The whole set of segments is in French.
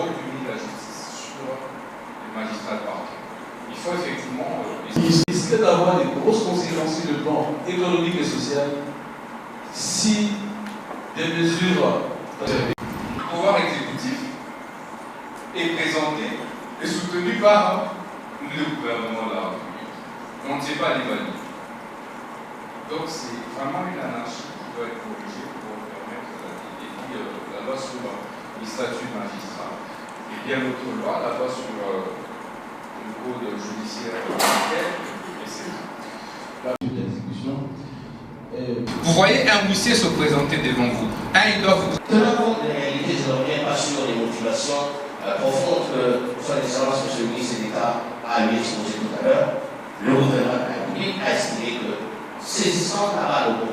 rôle du ministre de la Justice sur les magistrats de parquet. Il faut effectivement... Il risquait d'avoir des grosses conséquences sur le plan économique et social si des mesures... Le pouvoir exécutif est présenté et soutenu par le gouvernement de la République. On ne sait pas l'évaluer. Donc c'est vraiment une anarchie qui doit être corrigée pour permettre la loi sur les statuts magistrats. Et bien d'autres lois, la loi sur le code judiciaire et c'est vous voyez un huissier se présenter devant vous. Il doit vous... Tenant compte des réalités, je ne reviens pas sur les motivations profondes que son Excellence, M. le ministre d'État, a lui exposé tout à l'heure. Le gouvernement de la République a estimé que saisissant la balle au bon.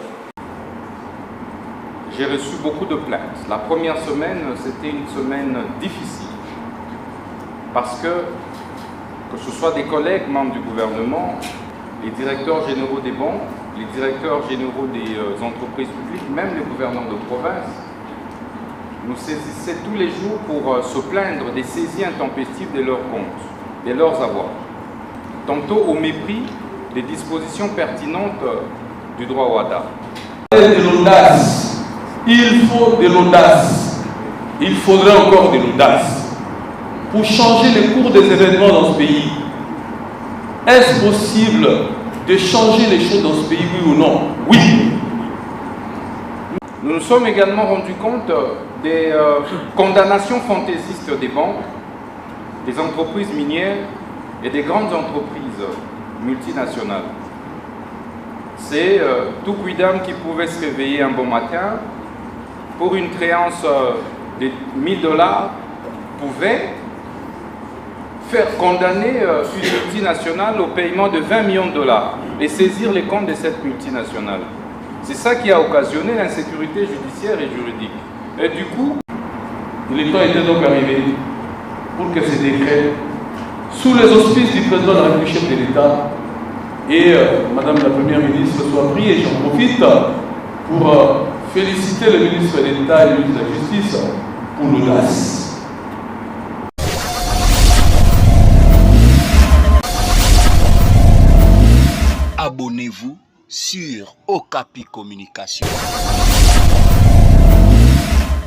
J'ai reçu beaucoup de plaintes. La première semaine, c'était une semaine difficile. Parce que ce soit des collègues membres du gouvernement, les directeurs généraux des banques, les directeurs généraux des entreprises publiques, même les gouverneurs de province, nous saisissaient tous les jours pour se plaindre des saisies intempestives de leurs comptes, de leurs avoirs. Tantôt au mépris des dispositions pertinentes du droit au WADA. De l'audace. Il faut de l'audace. Il faudrait encore de l'audace pour changer les cours des événements dans ce pays. Est-ce possible de changer les choses dans ce pays, oui ou non? Oui. Nous nous sommes également rendus compte des condamnations fantaisistes des banques, des entreprises minières et des grandes entreprises multinationales. C'est tout quidam qui pouvait se réveiller un bon matin pour une créance de 1000 $, pouvait faire condamner une multinationale au paiement de 20 millions de $ et saisir les comptes de cette multinationale. C'est ça qui a occasionné l'insécurité judiciaire et juridique. Et du coup, le temps était donc arrivé pour que ces décrets, sous les auspices du président de la République, chef de l'État, et Madame la Première ministre, soient pris. Et j'en profite pour féliciter le ministre d'État et le ministre de la Justice pour l'audace. Abonnez-vous sur Okapi Communication.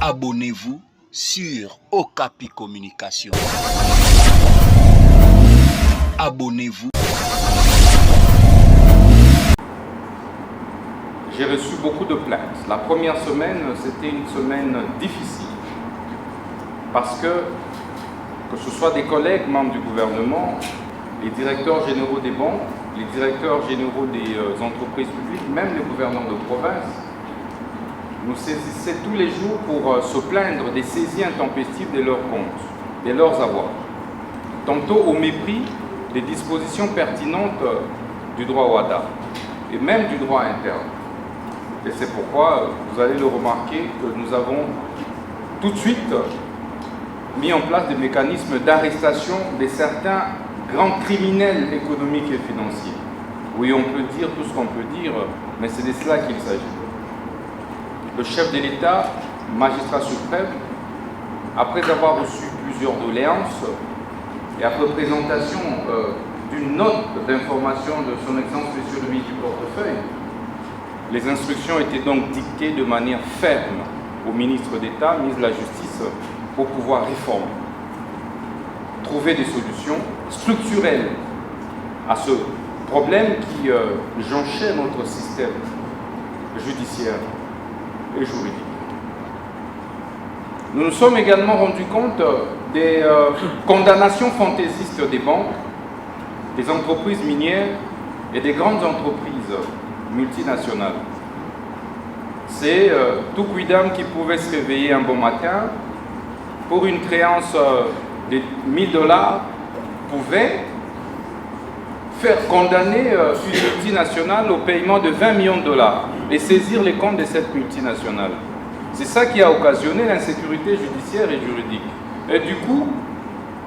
Abonnez-vous sur Okapi Communication. Abonnez-vous. j'ai reçu beaucoup de plaintes. La première semaine, c'était une semaine difficile. Parce que ce soit des collègues membres du gouvernement, les directeurs généraux des banques, les directeurs généraux des entreprises publiques, même les gouverneurs de province, nous saisissaient tous les jours pour se plaindre des saisies intempestives de leurs comptes, de leurs avoirs. Tantôt au mépris des dispositions pertinentes du droit WADA et même du droit interne. Et c'est pourquoi vous allez le remarquer que nous avons tout de suite mis en place des mécanismes d'arrestation de certains grands criminels économiques et financiers. Oui, on peut dire tout ce qu'on peut dire, mais c'est de cela qu'il s'agit. Le chef de l'État, magistrat suprême, après avoir reçu plusieurs doléances et après présentation d'une note d'information de son Excellence Monsieur le ministre du Portefeuille, les instructions étaient donc dictées de manière ferme au ministre d'État, ministre de la Justice, pour pouvoir réformer, trouver des solutions structurelles à ce problème qui jonchait notre système judiciaire et juridique. Nous nous sommes également rendus compte des condamnations fantaisistes des banques, des entreprises minières et des grandes entreprises multinationales. C'est tout quidam qui pouvait se réveiller un bon matin pour une créance de 1000 $, pouvait faire condamner une multinationale au paiement de 20 millions de $ et saisir les comptes de cette multinationale. C'est ça qui a occasionné l'insécurité judiciaire et juridique. Et du coup,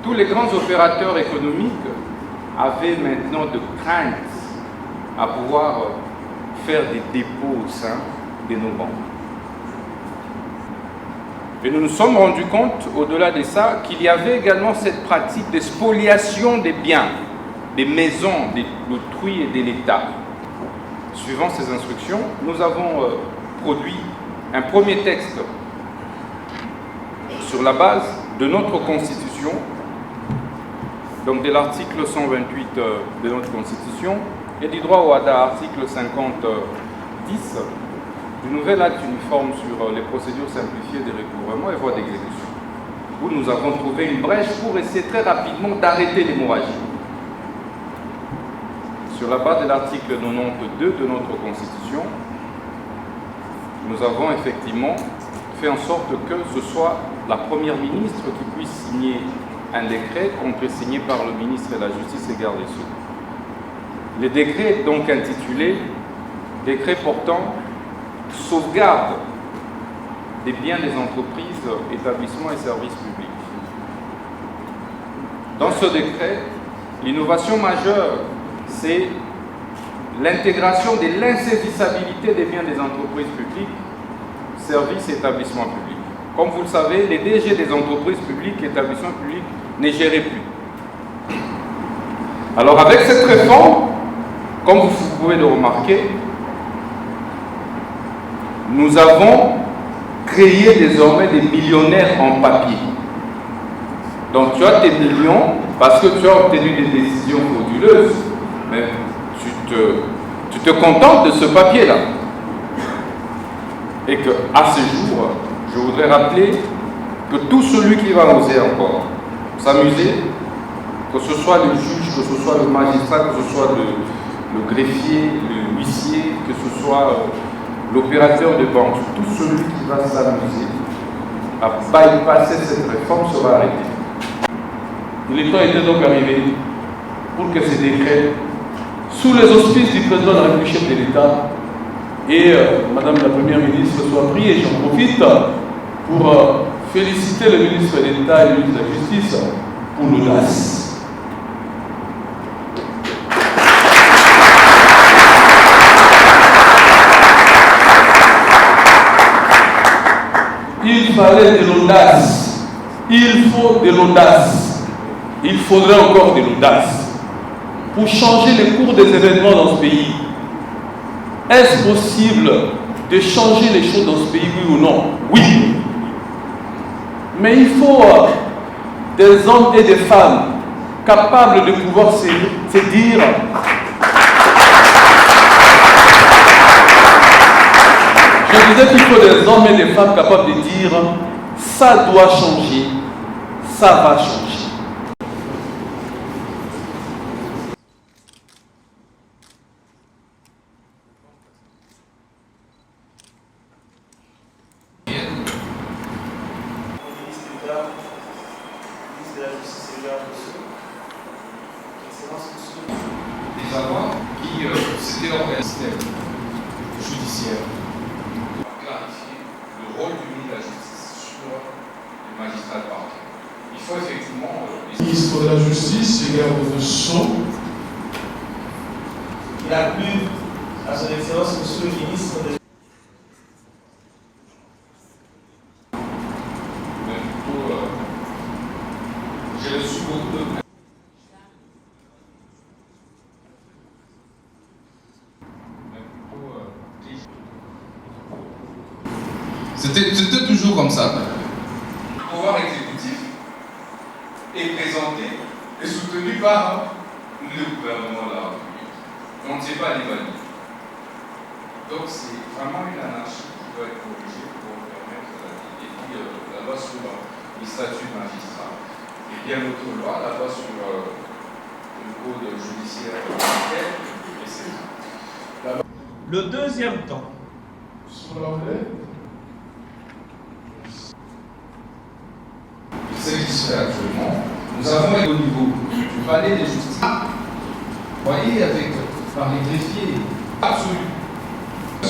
tous les grands opérateurs économiques avaient maintenant de crainte à pouvoir faire des dépôts au sein de nos banques. Et nous nous sommes rendus compte, au-delà de ça, qu'il y avait également cette pratique de spoliation des biens, des maisons, d'autrui et de l'État. Suivant ces instructions, nous avons produit un premier texte sur la base de notre Constitution, donc de l'article 128 de notre Constitution, et du droit au HADA, article 50-10, du nouvel acte uniforme sur les procédures simplifiées de recouvrement et voies d'exécution, où nous avons trouvé une brèche pour essayer très rapidement d'arrêter l'hémorragie. Sur la base de l'article 92 de notre Constitution, nous avons effectivement fait en sorte que ce soit la Première ministre qui puisse signer un décret contresigné par le ministre de la Justice et Garde des Sceaux. Le décret est donc intitulé « Décret portant sauvegarde des biens des entreprises, établissements et services publics ». Dans ce décret, l'innovation majeure, c'est l'intégration de l'insaisissabilité des biens des entreprises publiques, services et établissements publics. Comme vous le savez, les DG des entreprises publiques et établissements publics ne géraient plus. Alors avec cette réforme, comme vous pouvez le remarquer, nous avons créé désormais des millionnaires en papier. Donc tu as tes millions parce que tu as obtenu des décisions frauduleuses, mais tu te contentes de ce papier-là. Et qu'à ce jour, je voudrais rappeler que tout celui qui va oser encore s'amuser, que ce soit le juge, que ce soit le magistrat, que ce soit le greffier, le huissier, que ce soit l'opérateur de banque, tout celui qui va s'amuser à bypasser cette réforme sera arrêté. Le temps était donc arrivé pour que ces décrets, sous les auspices du président de la République, chef de l'État, et Madame la Première ministre, soient pris. Et j'en profite pour féliciter le ministre de l'État et le ministre de la Justice pour l'audace. Il fallait de l'audace. Il faut de l'audace. Il faudrait encore de l'audace pour changer le cours des événements dans ce pays. Est-ce possible de changer les choses dans ce pays, oui ou non? Oui. Mais il faut des hommes et des femmes capables de pouvoir se dire je disais qu'il faut des hommes et des femmes capables de dire ça doit changer, ça va changer. Des avoirs qui s'étaient organisés judiciaire. Clarifier le rôle du ministre de la Justice sur les magistrats de parquet. Il faut effectivement... Le ministre de la Justice et garde des Sceaux. Il a plu à son Excellence, Monsieur le ministre de... J'ai reçu beaucoup de... C'était toujours comme ça. Le pouvoir exécutif est présenté et soutenu par le gouvernement de la République. On ne sait pas l'évaluer. Donc c'est vraiment une anarchie qui doit être corrigée pour permettre et puis la loi sur les statuts de magistrats. Et bien d'autres lois, la loi sur le code judiciaire et c'est ça. Le deuxième temps. Sur l'anglais. C'est ce qui se fait actuellement. Nous avons au niveau du palais de justice, vous voyez, par les greffiers absolus. On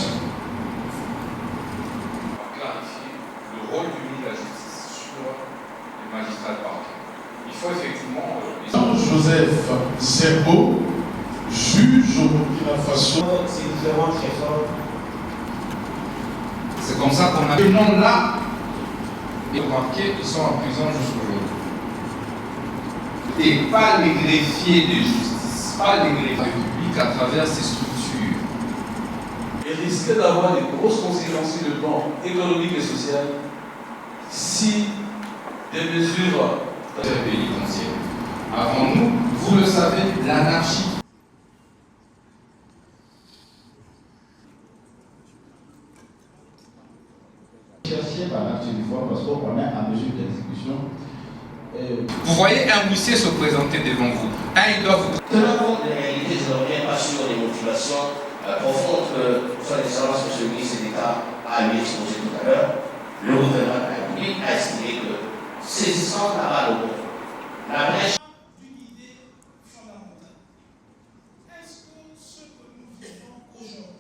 va clarifier le rôle du ministre de la Justice sur les magistrats de parquet. Il faut effectivement... Joseph Zerbo, juge au Burkina Faso. C'est différent, très fort. C'est comme ça qu'on a le nom là Et remarquez, ils sont en prison jusqu'aujourd'hui. Et pas les greffiers de justice, pas les greffiers publics à travers ces structures. Et risquer d'avoir des grosses conséquences sur le plan économique et social si des mesures pénitentiaires. Avant nous, vous le savez, l'anarchie. Par l'acte du fois parce qu'on est en mesure d'exécution. Vous voyez un huissier se présenter devant vous. Il doit vous. Tenant compte des réalités, je ne reviens pas sur les motivations profondes que son Excellence, M. le ministre d'État, a lui exposé tout à l'heure. Le gouvernement de la République a estimé que, saisissant la balle au bon, la brèche. D'une idée fondamentale. Est-ce que ce que nous vivons aujourd'hui,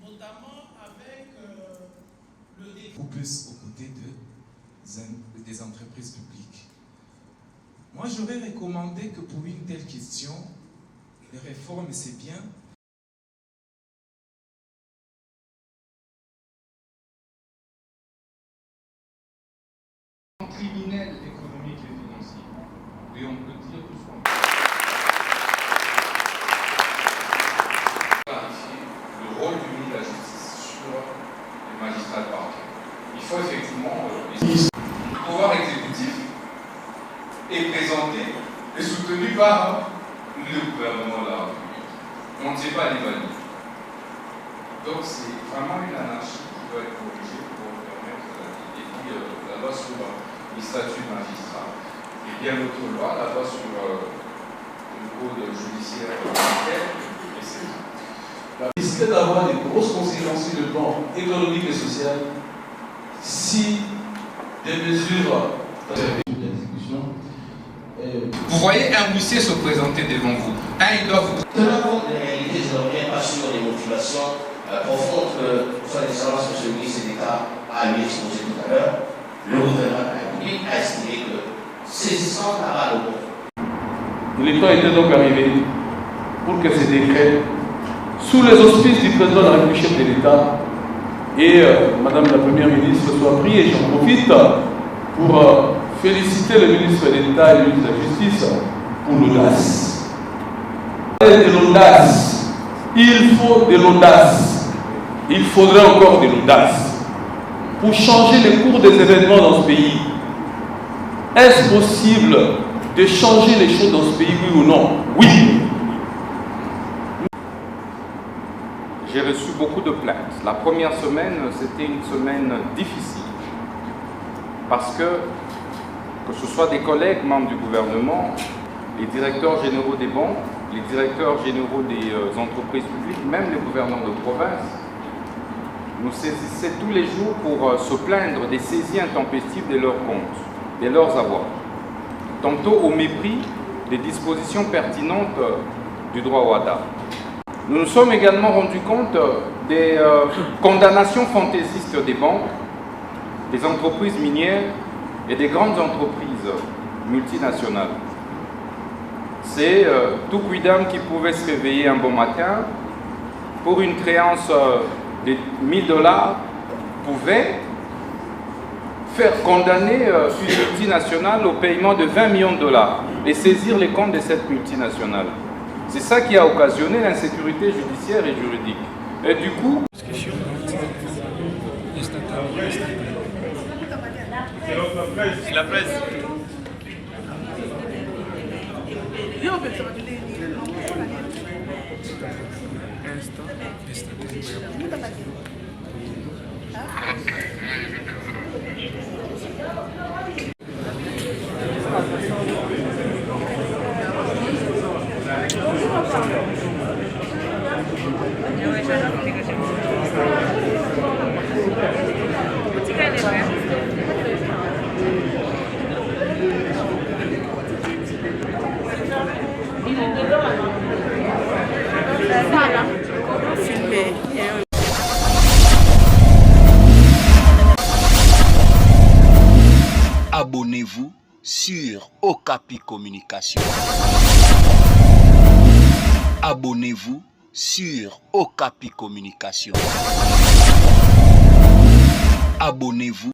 notamment avec le développement plus aux côtés des entreprises publiques. Moi, j'aurais recommandé que pour une telle question, les réformes, c'est bien. Criminel économique et financier. Et on peut dire tout ce qu'on clarifier le rôle du ministre de la Justice sur les magistrats de parquet. Il faut effectivement le pouvoir exécutif est présenté et soutenu par le gouvernement de la République. On ne sait pas l'évaluer. Donc c'est vraiment une anarchie qui doit être corrigée pour permettre la loi sur les statuts magistrats. Et bien l'autre loi, la loi sur le code judiciaire etc. risquer d'avoir des grosses conséquences sur le plan économique et social si des mesures d'exécution. Vous voyez un huissier se présenter devant vous. Il doit vous. Tenant compte des réalités, je ne reviens pas sur les motivations profondes que son Excellence, M. le ministre d'État, a lui exposé tout à l'heure. Le gouvernement de la République a estimé que, saisissant la balle au bon. Le temps était donc arrivé pour que ces décrets, sous les auspices du président de la République, chef de l'État, et Madame la Première ministre, soient pris. Et j'en profite pour féliciter le ministre d'État et le ministre de la Justice pour l'audace. De l'audace. Il faut de l'audace. Il faudrait encore de l'audace pour changer le cours des événements dans ce pays. Est-ce possible de changer les choses dans ce pays, oui ou non? Oui. J'ai reçu beaucoup de plaintes. La première semaine, c'était une semaine difficile parce que ce soit des collègues membres du gouvernement, les directeurs généraux des banques, les directeurs généraux des entreprises publiques, même les gouverneurs de province, nous saisissaient tous les jours pour se plaindre des saisies intempestives de leurs comptes, de leurs avoirs, tantôt au mépris des dispositions pertinentes du droit au WADA. Nous nous sommes également rendus compte des condamnations fantaisistes des banques, des entreprises minières et des grandes entreprises multinationales. C'est tout quidam qui pouvait se réveiller un bon matin pour une créance de 1000 $, pouvait faire condamner une multinationale au paiement de 20 millions de $ et saisir les comptes de cette multinationale. C'est ça qui a occasionné l'insécurité judiciaire et juridique. Et du coup... C'est la presse. Abonnez-vous sur Okapi Communication. Abonnez-vous sur Okapi Communication. Abonnez-vous